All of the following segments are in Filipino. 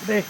Deh.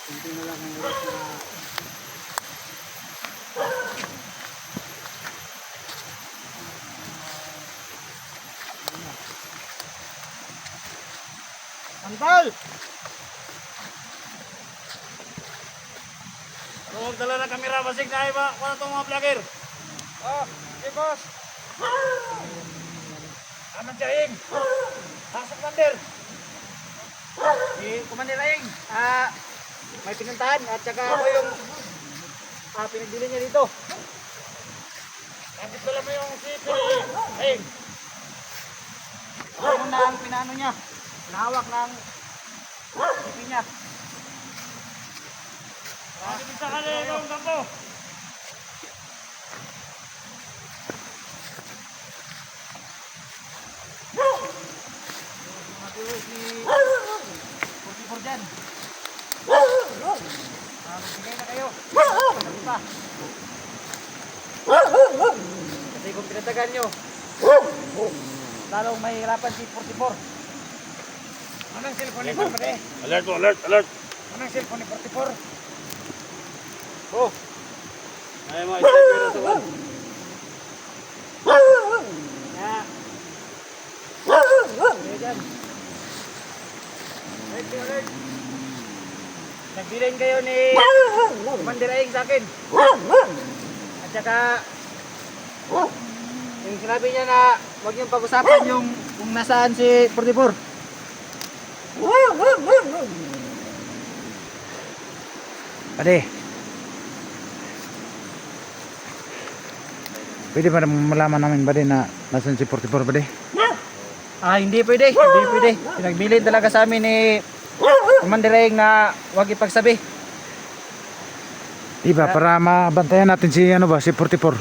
Kunti na lang ang oras na Antal! Huwag dala ng kamera, basig na iba. Wala itong mga vlogger. Oh, okay boss. Aman Jaing. Hasok Commander. Commander Jaing. May pinuntahan at saka ako yung pinagbili niya dito. Kapit ko lang mo yung si Jaing. Ako na ang pinano niya. Pinahawak ng sipi niya. Bisa ka na yung kampo. Si 44 dyan. Magbigay na kayo. Kasi kung pinatagan nyo, lalong mahihirapan si 44. Anong cellphone ni 44? Alert po, alert, alert. Anong cellphone ni 44? Oh. Ay mga sniper na tuwan. Ya. Diyan. Alert. Nagbilin kayo ni Commander Aing sa akin. At saka yung sinabi niya na huwag niyong pag-usapan yung kung nasaan si 44. Pwede. Pwede ba malaman namin ba din na nasaan si 44 ba din? Hindi pwede. Hindi pwede. Pinagbilin talaga sa amin ni Commander Aing na huwag ipagsabi. Diba, para mabantayan natin si ano ba, si 44.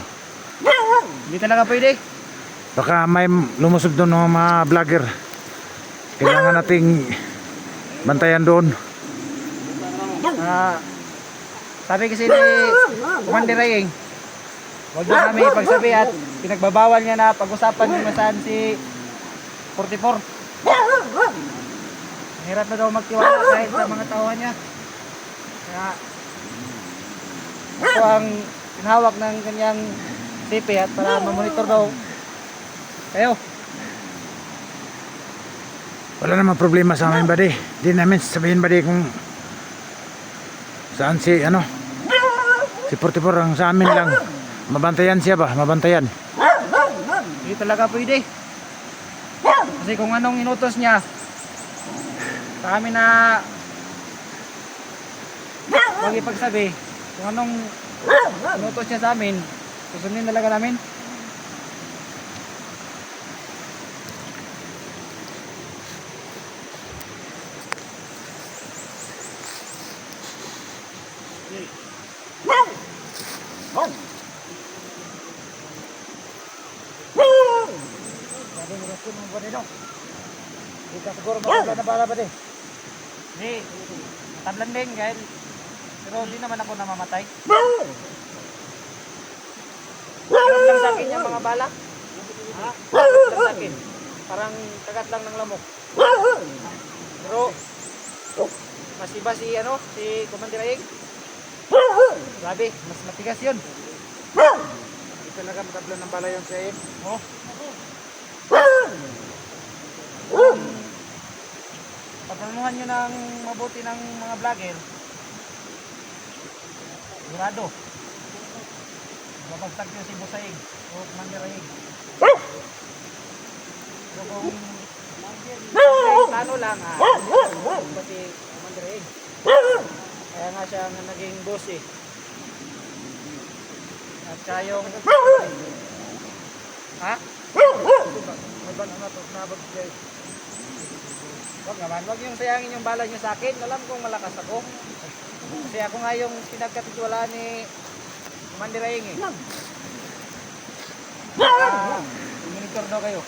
Hindi talaga pwede. Baka may lumusob doon ng mga vlogger. Kailangan nating bantayan doon. Sabi kasi ni Commander Aing, huwag na kami ipagsabi at pinagbabawal niya na pag-usapan kung nasaan si 44. Hirap na daw magtiwala kahit sa mga tauhan niya. Kaya ito ang pinahawak ng kanyang CP at para mamonitor daw kayo. Wala namang problema sa amin, buddy. Di namin sabihin, buddy, kung saan si ano si 44. Ang sa amin lang mabantayan siya ba, mabantayan. Hindi talaga pwede. Kasi kung anong inutos niya sa amin na huwag ipagsabi, kung anong inutos niya sa amin, susundin talaga namin. Sabi mo rin mo ba dito? Hindi ka siguro makabla na bala ba din? Hindi, matablan din kahit pero hindi naman ako namamatay. Hirap lang sa akin yung mga bala. Hirap lang sa akin. Parang kagat lang ng lamok. Pero mas iba si ano, si Commander Aing. Grabe, mas matigas yun. Hindi talaga matablan ng bala yung si Aing. Oh. Pagpanuhan nyo ng mabuti ng mga vlogger, sigurado babagtag nyo si Busaing o Commander Aing. So kung plano lang, si Commander Aing. Kaya nga siya ang naging boss eh. At siya yung... Ha? Maban na to, nabag kayo. Wag naman, wag yung sayangin yung bala nyo sa akin. Alam kong malakas ako. Kasi ako nga yung pinagkatitwala ni Commander Aing eh. Monitor daw kayo.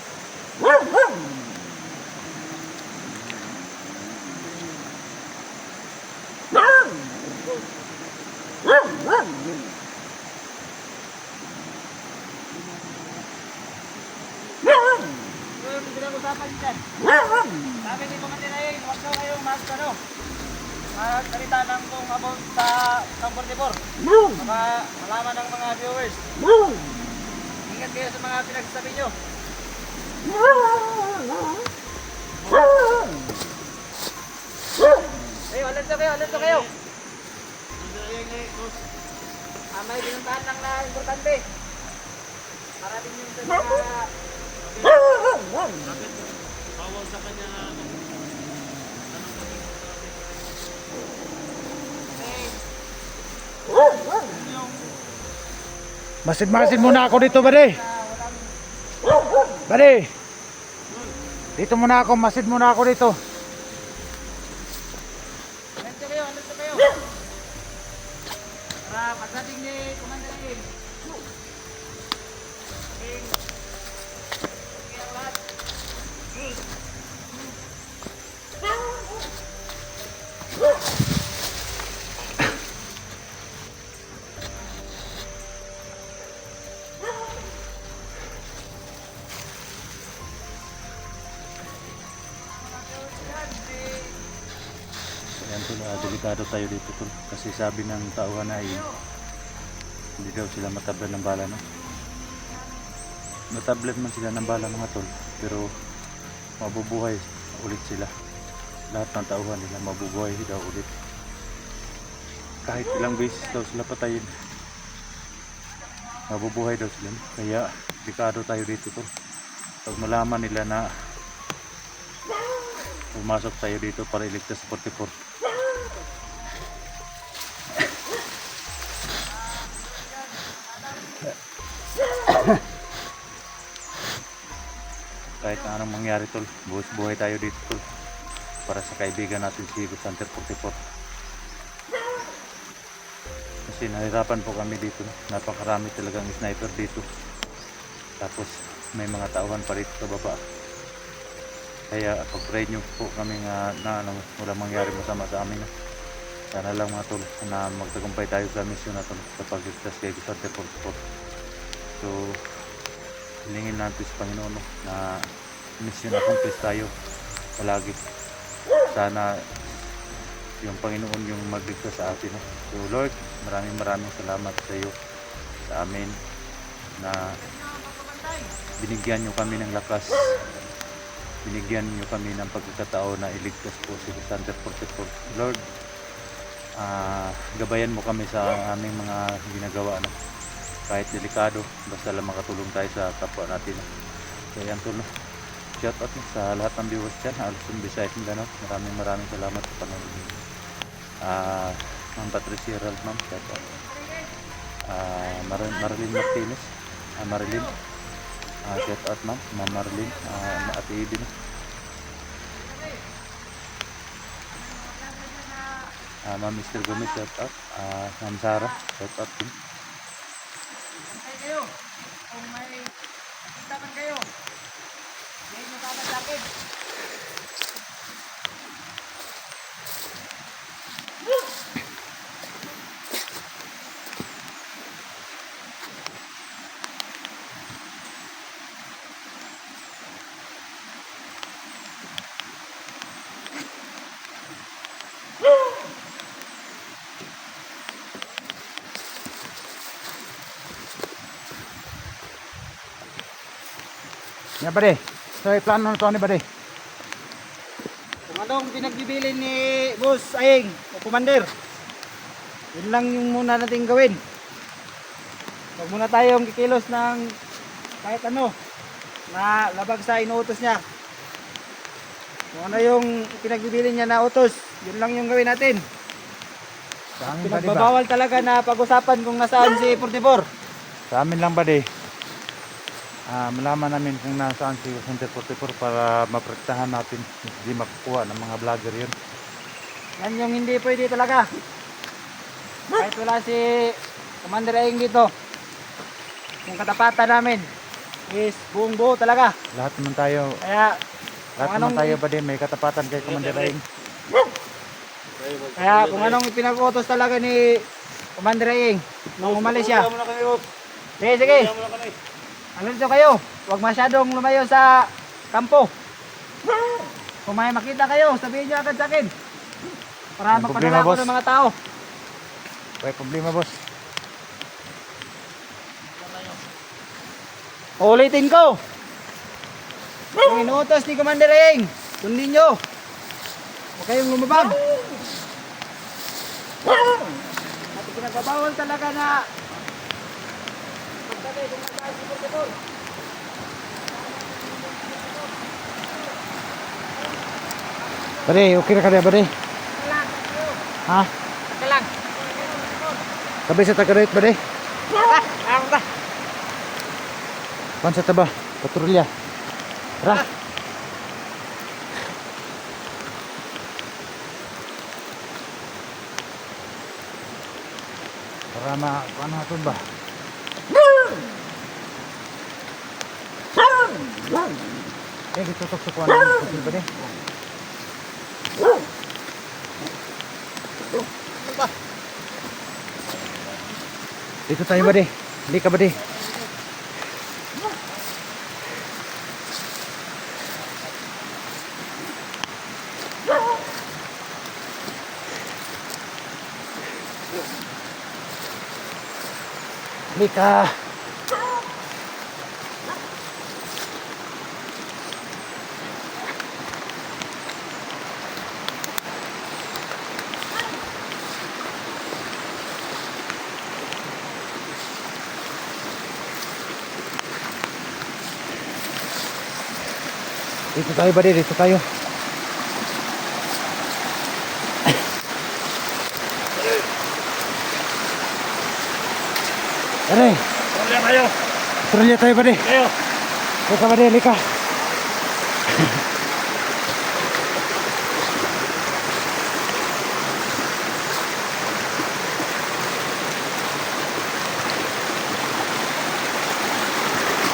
Pinag-usapan dyan. Sabi ni Commander Aing, huwag daw kayong magsalita lang kung about sa Camp 44. Baka malaman ng mga viewers. Ingat kayo sa mga pinagsasabi nyo. Alerto kayo, alerto kayo. May binuntahan lang na importante. Para din yung sa mga... Bawal sa kanya na Masid-masid muna ako dito, bade. Bade. Dito muna ako, masid muna ako dito. Alerto kayo, alerto kayo. Para pagdating ni Commander Aing. Okay ang lahat. Ayan tol, delikado tayo dito tol. Kasi sabi ng tauhan ay hindi daw sila matablan ng bala, no? Matablan man sila ng bala mga tol, pero mabubuhay ulit sila. Lahat ng tauhan nila mabubuhay daw ulit. Kahit ilang beses daw sila patayin, mabubuhay daw sila. Kaya delikado tayo dito tol. Pag malaman nila na pumasok tayo dito para iligtas sa 44. Kahit na anong mangyari tol, buhay tayo dito tol, para sa kaibigan natin si Hunter 44. Kasi nahirapan po kami dito, napakarami talagang sniper dito, tapos may mga tauhan pa dito sa baba. Kaya pag-pray nyo po kami nga na walang mangyari masama sa amin. Sana lang mga tol na magtagumpay tayo sa mission na tol sa pagligtas kay Hunter 44. So hilingin natin sa Panginoon na mission accomplish tayo palagi. Sana yung Panginoon yung magligtas sa atin. So Lord, maraming salamat sa iyo sa amin na binigyan nyo kami ng lakas, binigyan nyo kami ng pagkakataon na iligtas po si Hunter 44. Lord, gabayan mo kami sa aming mga ginagawa, no? Kahit delikado, basta lang makatulong tayo sa kapwa natin. So yan tol, no? Shout out sa lahat ng viewers dyan, Alson Visayas Mindanao. Maraming salamat sa panonood. Ma'am Patricia Herald, ma'am, shout out. Marilyn Martinez, Marilyn, shout out ma'am, Ma'am Marilyn, Ate Ibin. Ma'am Mr. Gomez, shout out. Ma'am Sarah, shout out din. Kayo, kung may nakita man kayo, hindi nyo kagad sa akin. Yan, bade. So plano na to ni bade. Kung anong pinagbibili ni Boss Aing o Commander, yun lang yung muna natin gawin. Huwag muna tayong kikilos ng kahit ano na labag sa inuutos niya. Kung ano yung pinagbibili niya na utos, yun lang yung gawin natin. Sa amin ba, di ba? Pinagbabawal talaga na pag-usapan kung nasaan si 44. Sa amin lang ba, di? Malaman namin kung nasaan si Center 44 para maprotektahan natin. Hindi makukuha ng mga vlogger yun. Yan yung hindi pwede talaga. Kahit wala si Commander Aing dito, yung katapatan namin is buong buo talaga. Lahat naman tayo, Kaya lahat naman tayo ba, di? May katapatan kay Commander Aing. Kaya kung anong pinag-utos talaga ni Commander Aing nung umalis siya. Sige, sige. Ano dito kayo? Huwag masyadong lumayo sa kampo. Kung may makita kayo, sabihin nyo agad sa akin. Para May problema, magpadala ko boss. ng mga tao. May problema, boss. Ulitin ko. Yung inuutos ni Commander Aing, sundin nyo. Huwag kayong lumabag. At pinagbabawal talaga na magsabi kung nasaan si Portibor. Bade, okay na ka na, bade? Ha? Saka lang. Sabi sa taga-right, bade? Ako ta. Pan sa taba, patrolya. Tara. Para ano natin ba? Ditutok sa kuwan ng ba, de? Dito tayo, ba, de? Hindi ka, ba, de? Lika. Dito tayo, buddy, dito tayo. Aray, Wala kayo. Australia tayo, buddy. Kayo. Lika, buddy, lika.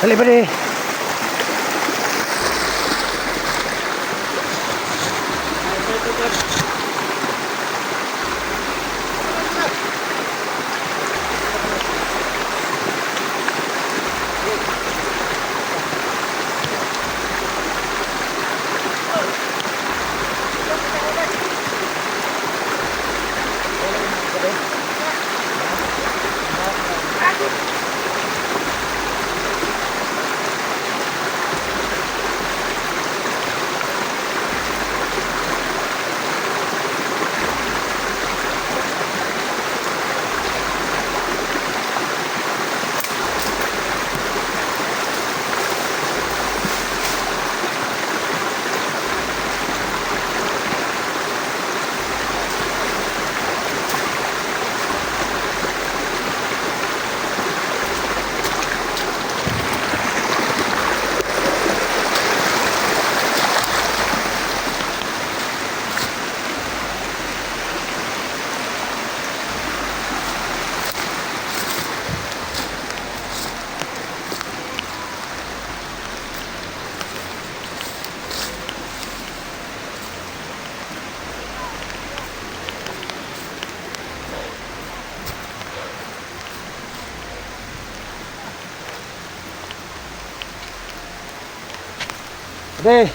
Dali, buddy. Buddy.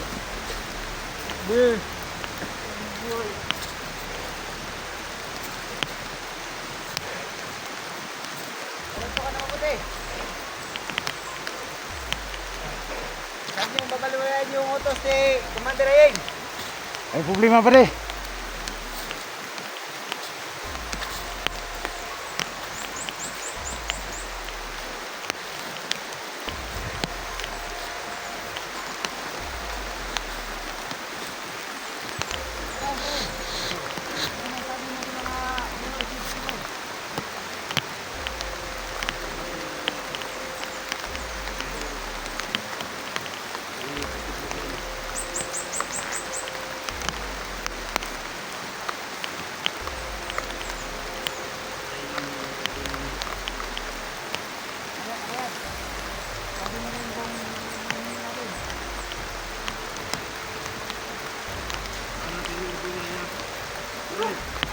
Saan yung babaluyan yung utos ni Commander Aing? May problema, buddy.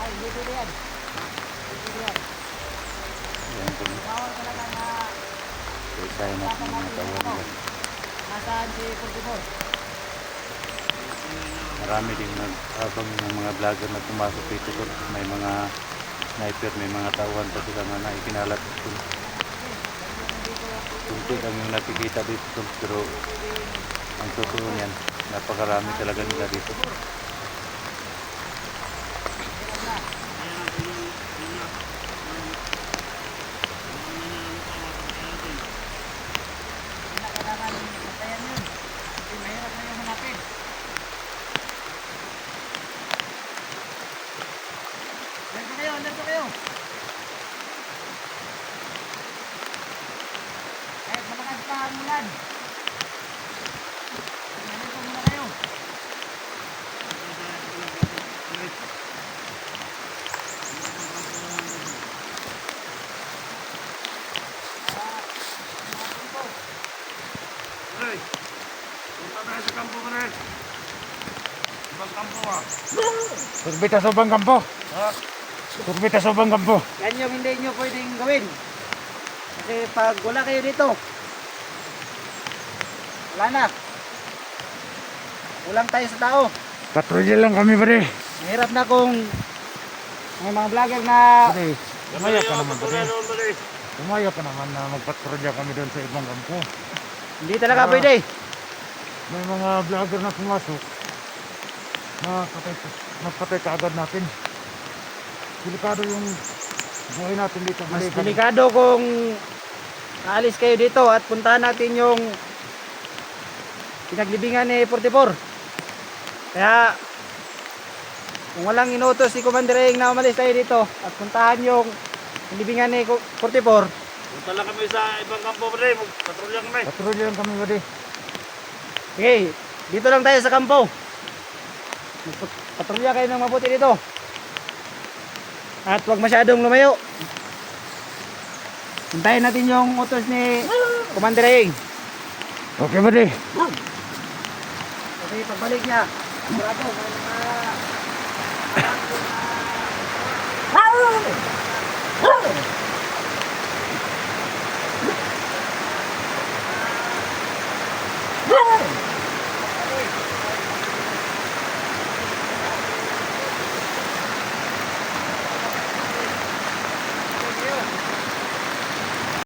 Dito yan. Yan po. Bawal talaga na Isahin natin yung mga tauhan nila. nasaan si 44. Marami din habang ng mga vlogger na pumasok dito tol. May mga sniper, may mga tauhan pa sila na naikinalat dito. Kunti lang yung nakikita dito tol. Pero ang totoo niyan, napakarami talaga nila dito. Kailangan patayan yun. Kasi mahirap na yung hanapin. Andito kayo. Kahit malakas pa ang ulan. Andito muna kayo. Turbita sa ubang kampo. Turbita sa ubang kampo. Yan yung hindi nyo pwedeng gawin. Kasi pag wala kayo dito, wala na. Kulang tayo sa tao. Patrolya lang kami pare. Mahirap na kung may mga vlogger na Pare, umaya ka naman pare. Umaya ka naman na magpatrolya kami doon sa ibang kampo. hindi talaga pwede. May mga vlogger na pumasok. Napatay ka agad natin. Delikado yung buhay natin dito. Mas Pare. delikado kung aalis kayo dito at puntahan natin yung pinaglibingan ni 44. Kaya kung walang inutos si Commander Eng na umalis tayo dito at puntahan yung libingan ni 44, Punta lang kami sa ibang kampo pa rin. Magpatrolya kami. Patrolya lang kami pare. okay, dito lang tayo sa kampo. Patrolya kayo ng mabuti dito. At huwag masyadong lumayo. Hintayin natin yung utos ni Commander Eng. Okay pare. Kasi pagbalik niya, sigurado may mga